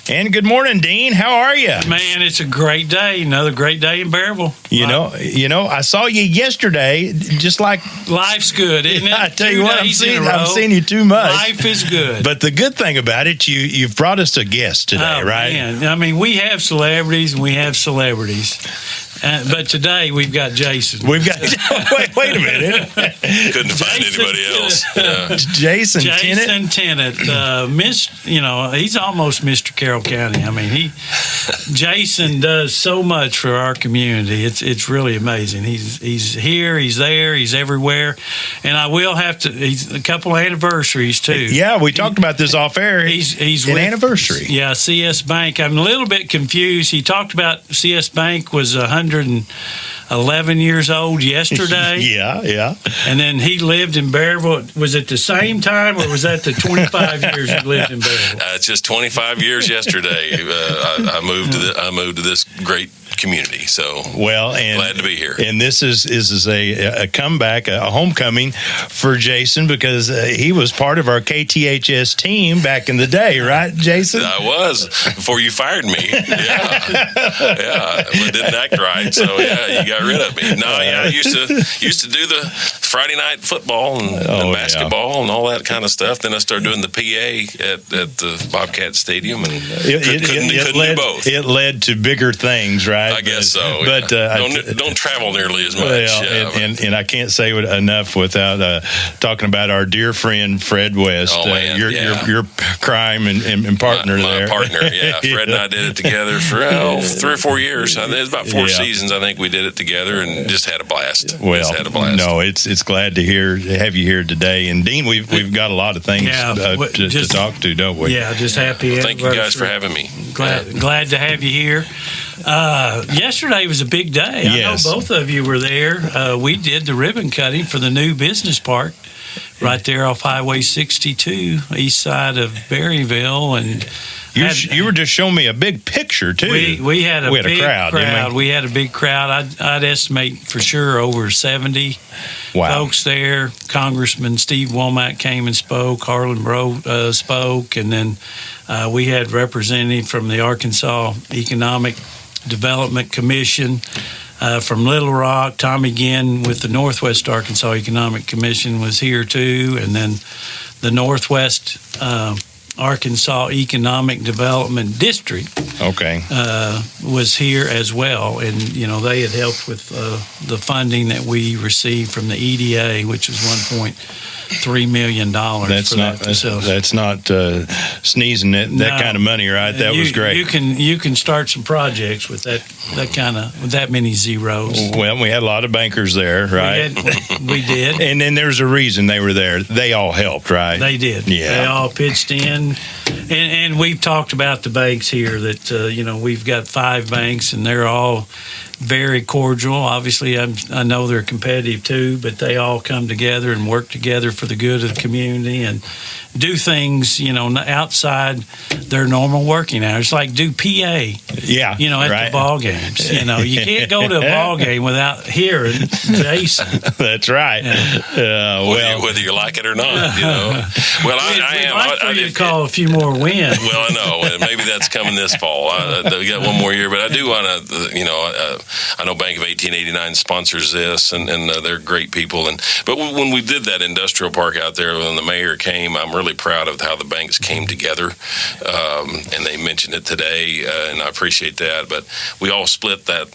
And good morning, Dean. How are you? Man, it's a great day. Another great day in Berryville. You know, I saw you yesterday. Just like life's good, isn't it? I tell you what, I'm seeing row. you too much. Life is good. But the good thing about it, you've brought us a guest today, right? Man. I mean, we have celebrities and we have celebrities. But today we've got Jason. Wait a minute. Couldn't find anybody else. Yeah. Jason Tennant. He's almost Mr. Carroll County. I mean, Jason does so much for our community. It's really amazing. He's here, he's there, he's everywhere. And I will have to. He's a couple anniversaries too. Yeah, we talked about this off air. He's an with, anniversary. Yeah, CS Bank. I'm a little bit confused. He talked about CS Bank was 111 years old yesterday. Yeah. And then he lived in Berryville. Was it the same time, or was that the 25 years he lived in Berryville? It's just 25 years yesterday. I moved to this great community. So glad to be here. And this is a comeback, a homecoming for Jason, because he was part of our KTHS team back in the day, right, Jason? I was before you fired me. Yeah, I didn't act right, so you got rid of me. No, I used to do the Friday night football and basketball and all that kind of stuff. Then I started doing the PA at the Bobcat Stadium, and couldn't do both. It led to bigger things, right? I guess so. But don't travel nearly as much. And I can't say it enough without talking about our dear friend Fred West. Oh, man. Your crime and partner there. My partner, yeah. Fred and I did it together for 3 or 4 years. It was about 4 seasons. I think we did it together and just had a blast. No, it's glad to have you here today. And Dean, we've got a lot of things to talk to, don't we? Yeah, just happy. Thank you guys for having me. Glad to have you here. Yesterday was a big day. Yes. I know both of you were there. We did the ribbon cutting for the new business park right there off Highway 62, east side of Berryville, and you were just showing me a big picture too. We had a big crowd. Didn't we? We had a big crowd. I'd estimate for sure over 70 folks there. Congressman Steve Womack came and spoke. Harlan Bro spoke, and then we had representative from the Arkansas Economic Development Commission. From Little Rock, Tommy Ginn with the Northwest Arkansas Economic Commission was here too, and then the Northwest Arkansas Economic Development District was here as well, and they had helped with the funding that we received from the EDA, which was $1.3 million. That's not sneezing that kind of money, right? That was great. You can start some projects with that many zeros. Well, we had a lot of bankers there, right? We did. And then there's a reason they were there. They all helped, right? They did. Yeah. They all pitched in. And we've talked about the banks here that, we've got 5 banks, and they're all very cordial. Obviously, I know they're competitive too, but they all come together and work together for the good of the community and do things, outside their normal working hours, like do PA. Yeah, at the ball games. You can't go to a ball game without hearing Jason. That's right. Whether you like it or not, Well, I'd like for you to call a few more wins. Well, I know. Maybe that's coming this fall. We got one more year, but I do want to, I know Bank of 1889 sponsors this, and they're great people. But when we did that industrial park out there, when the mayor came, I'm really proud of how the banks came together, and they mentioned it today, and I appreciate that. But we all split that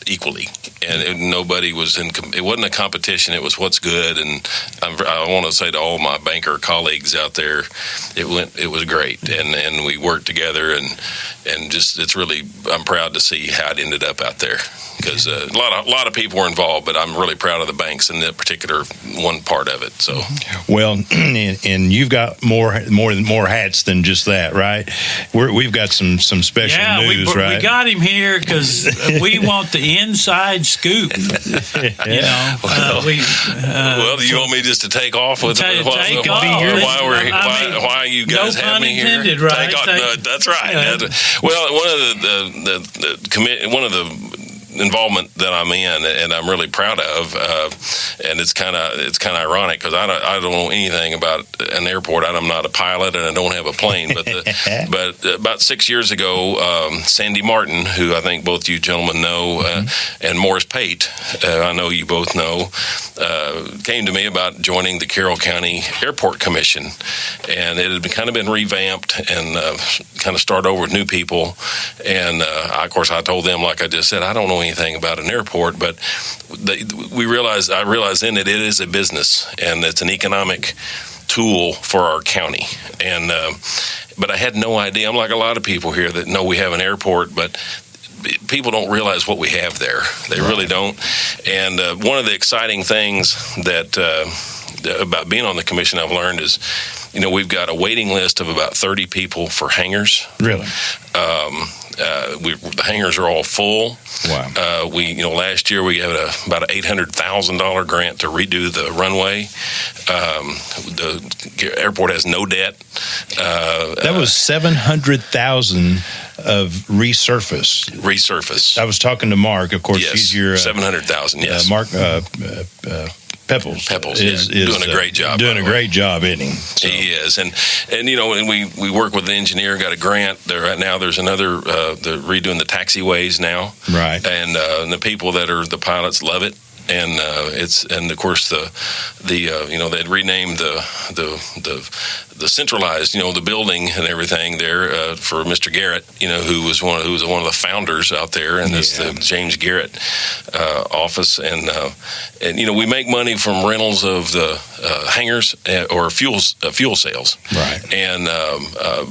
equally, and nobody was it wasn't a competition. It was what's good, and I want to say to all my banker colleagues out there, it was great, and we worked together, and just I'm proud to see how it ended up out there, because a lot of people were involved, but I'm really proud of the banks in that particular one part of it. So, well, and you've got more hats than just that, right? We've got some special news, right? We got him here because we want the inside scoop. Well, do you want me just to take off with why you guys have me here? Intended, right? That's right. Well, one of the involvement that I'm in, and I'm really proud of. And it's kind of ironic because I don't know anything about an airport. I'm not a pilot, and I don't have a plane. But about 6 years ago, Sandy Martin, who I think both you gentlemen know, and Morris Pate, I know you both know, came to me about joining the Carroll County Airport Commission, and it had kind of been revamped and kind of start over with new people. And of course, I told them, like I just said, I don't know anything about an airport, but I realized then that it is a business and it's an economic tool for our county. And but I had no idea. I'm like a lot of people here that know we have an airport, but people don't realize what we have there. They really don't. And one of the exciting things that about being on the commission I've learned is, we've got a waiting list of about 30 people for hangars. Really? The hangars are all full. Wow. Last year we got about an $800,000 grant to redo the runway. The airport has no debt. That was $700,000 of resurface. I was talking to Mark. Of course, yes, he's your $700,000. Yes, Mark. Pepples is doing a great job. Doing a great job, isn't he? So. He is, and we work with an engineer. Got a grant there right now. There's another. They're redoing the taxiways now, right? And the people that are the pilots love it. And of course they'd renamed the centralized the building and everything there for Mr. Garrett who was one of the founders out there, and it's the James Garrett office, and we make money from rentals of the hangars or fuel sales, right? And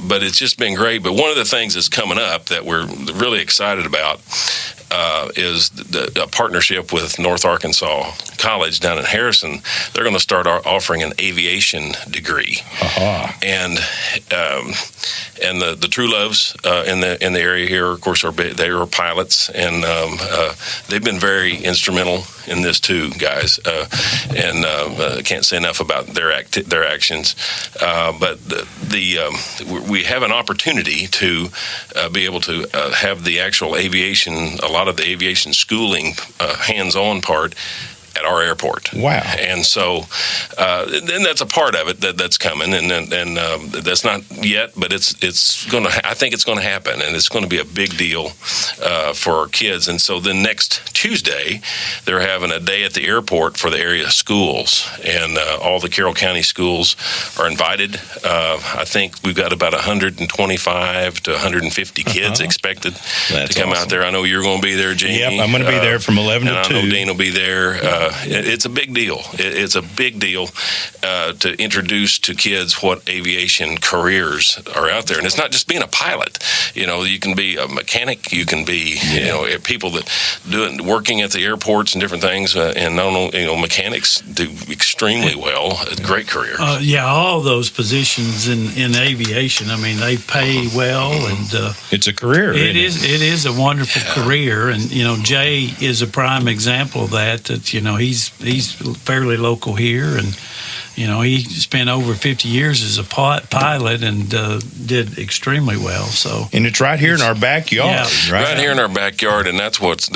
but it's just been great. But one of the things that's coming up that we're really excited about is a partnership with North Arkansas College down in Harrison. They're going to start offering an aviation degree, and the True Loves in the area here, of course, they are pilots, and they've been very instrumental in this too, guys. And I can't say enough about their actions. But we have an opportunity to be able to have the actual aviation, a lot of the aviation schooling, hands-on part at our airport. Wow. And so then that's a part of it that's coming, and that's not yet, but it's going to. I think it's going to happen, and it's going to be a big deal for our kids. And so then next Tuesday, they're having a day at the airport for the area schools, and all the Carroll County schools are invited. I think we've got about 125 to 150 kids expected to come out there. I know you're going to be there, Jamie. Yep, I'm going to be there from 11 to 2. I know Dean will be there. It's a big deal. It's a big deal to introduce to kids what aviation careers are out there. And it's not just being a pilot. You can be a mechanic. You can be, people that working at the airports and different things. And mechanics do extremely well. A great career. All those positions in aviation. I mean, they pay well, and it's a career. It is a wonderful career, and Jay is a prime example of that. He's fairly local here, and he spent over 50 years as a pilot and did extremely well. So, and it's right here in our backyard, right here in our backyard, and that's what's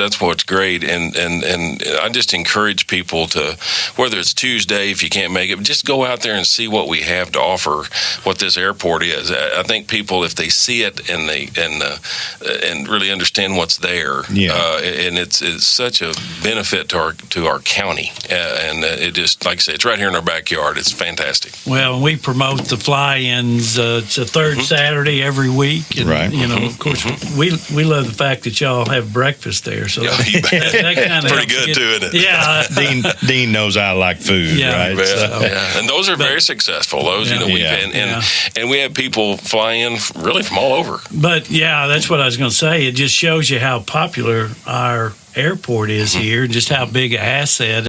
great. And I just encourage people to, whether it's Tuesday, if you can't make it, just go out there and see what we have to offer, what this airport is. I think people, if they see it and and really understand what's there, and it's such a benefit to our county, and it just, like I say, it's right here in our backyard. It's fantastic. Well, we promote the fly-ins. It's a third Saturday every week, and right. Of course, we love the fact that y'all have breakfast there. So that kind of pretty good too, isn't it? Yeah. Dean knows I like food, right? And those are very successful. Those, and we have people fly in really from all over. But that's what I was going to say. It just shows you how popular our airport is here, just how big an asset